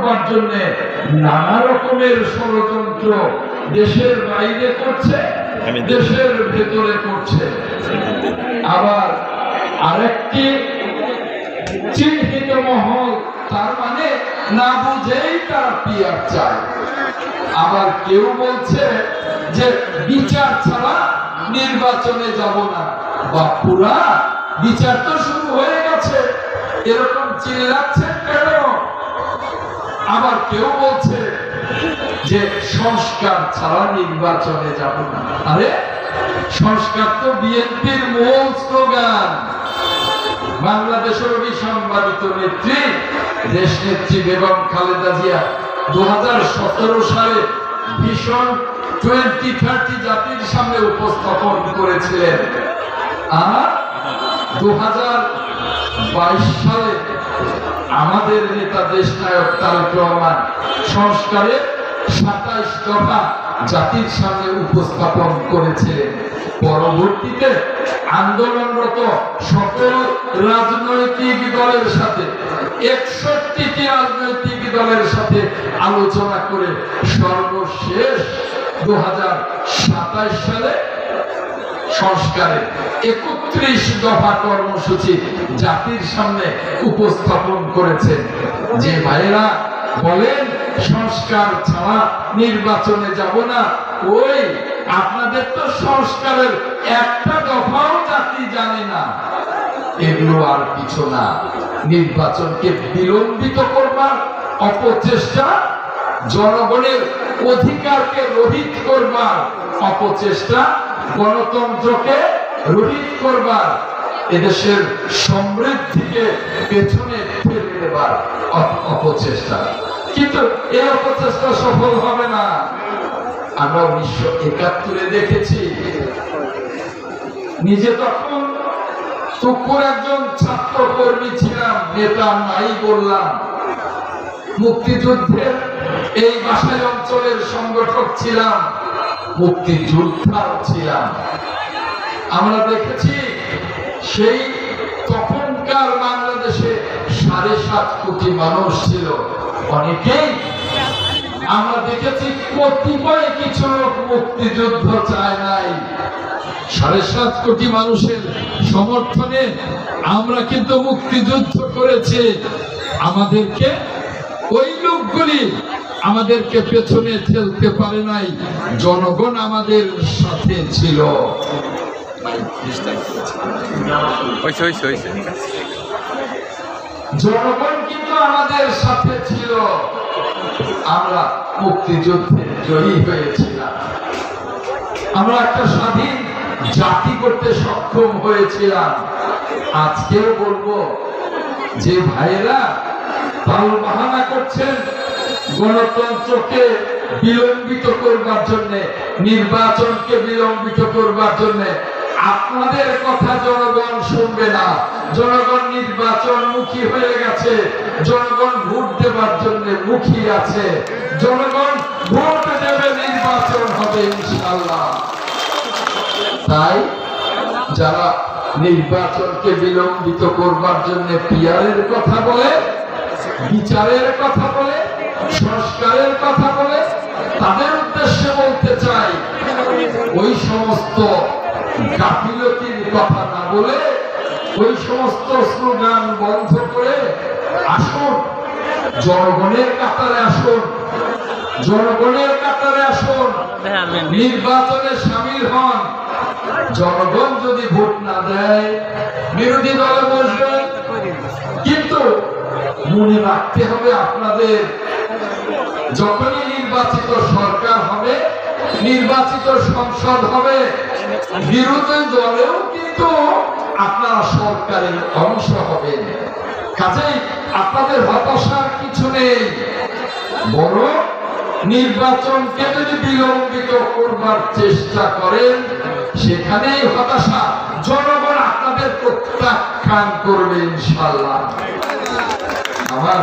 করবার জন্য নানা রকমের ষড়যন্ত্র দেশের বাইরে করছে, দেশের ভেতরে করছে। আবার আরেকটি চিহ্নিত মহল, তার মানে না বুঝেই তারা পিয়ার চায়। আবার কেউ বলছে যে বিচার ছাড়া নির্বাচনে যাব না। বাপুরা, বিচার তো শুরু হয়ে গেছে, এরকম চিল্লাচ্ছেন কেন? আবার কেউ বলছে যে সংস্কার ছাড়া নির্বাচনে যাব না। আরে সংস্কার তো বিএনপির মূল স্লোগান। বাংলাদেশের অবিসংবাদিত নেত্রী, দেশ নেত্রী বেগম খালেদা জিয়া 2017 সালে ভিশন 2030 জাতির সামনে উপস্থাপন করেছিলেন। আর 2022 সালে আমাদের নেতা দেশনায়ক তারেক রহমান সংস্কারের 27 দফা জাতির সামনে উপস্থাপন করেছিলেন। পরবর্তীতে আন্দোলনরত সকল রাজনৈতিক দলের সাথে 61টি রাজনৈতিক দলের সাথে আলোচনা করে সর্বশেষ 2027 সালে সংস্কারের 31 দফা কর্মসূচি জাতির সামনে উপস্থাপন করেছেন। যে ভাইয়েরা বলেন সংস্কার ছাড়া নির্বাচনে যাব না, ওই আপনাদের তো সংস্কারের একটা দফাও জাতি জানে না। এগুলো আর কিছু না, নির্বাচনকে বিলম্বিত করবার অপচেষ্টা, জনগণের অধিকারকে রহিত করবার অপচেষ্টা, গণতন্ত্রকে রহিত করবার, এদেশের সমৃদ্ধিকে পেছনে ফেলে দেবার অপচেষ্টা। কিন্তু এই অপচেষ্টা সফল হবে না। আমরা 1971 দেখেছি, নিজে তখন তুকুর একজন ছাত্র কর্মী ছিলাম, নেতা নাই বললাম, মুক্তিযুদ্ধের এই বাসাই অঞ্চলের সংগঠক ছিলাম, মুক্তিযোদ্ধাও ছিলাম। আমরা দেখেছি সেই তখনকার বাংলাদেশে 7.5 কোটি মানুষ ছিল। অনেকেই আমরা দেখেছি কতিপয় কিছু লোক মুক্তিযুদ্ধ চায় নাই। 7.5 কোটি মানুষের সমর্থনে আমরা কিন্তু মুক্তিযুদ্ধ করেছি। আমাদেরকে ওই লোকগুলি আমাদেরকে পেছনে ঠেলতে পারে নাই, জনগণ আমাদের সাথে ছিল। জনগণ কিন্তু আমাদের সাথে ছিল, আমরা মুক্তিযুদ্ধে জয়ী হয়েছিলাম। আমরা একটা স্বাধীন জাতি করতে সক্ষম হয়েছিলাম। আজকেও বলবো যে ভাইয়েরা তাল বাহানা করছেন গণতন্ত্রকে বিলম্বিত করবার জন্য, নির্বাচনকে বিলম্বিত করবার জন্য, আপনাদের কথা জনগণ শুনবে না। জনগণ নির্বাচন মুখী হয়ে গেছে, জনগণ ভোট দেবার জন্য মুখী আছে, জনগণ ভোট দেবে, নির্বাচন হবে ইনশাআল্লাহ। তাই যারা নির্বাচনকে বিলম্বিত করবার জন্য পিয়ারের কথা বলে, বিচারের কথা বলে, সংস্কারের কথা বলে, তাদের উদ্দেশ্যে বলতে চাই, ওই সমস্ত গাফিলতির কথা না বলে, ওই সমস্ত স্লোগান বন্ধ করে আসুন, জনগণের কাতারে আসুন, জনগণের কাতারে আসুন, নির্বাচনে সামিল হন। জনগণ যদি ভোট না দেয়, বিরোধী দলে বসবেন, কিন্তু মনে রাখতে হবে আপনাদের, যখনই নির্বাচিত সরকার হবে, নির্বাচিত সংসদ হবে, বিরোধী দলেও কিন্তু আপনারা সরকারের অংশ হবেন। কাজেই আপনাদের হতাশার কিছু নেই, বড় নির্বাচনকে যদি বিলম্বিত করবার চেষ্টা করেন, সেখানেই হতাশা। জনগণ আপনাদের প্রত্যাখ্যান করবে ইনশাআল্লাহ। আমার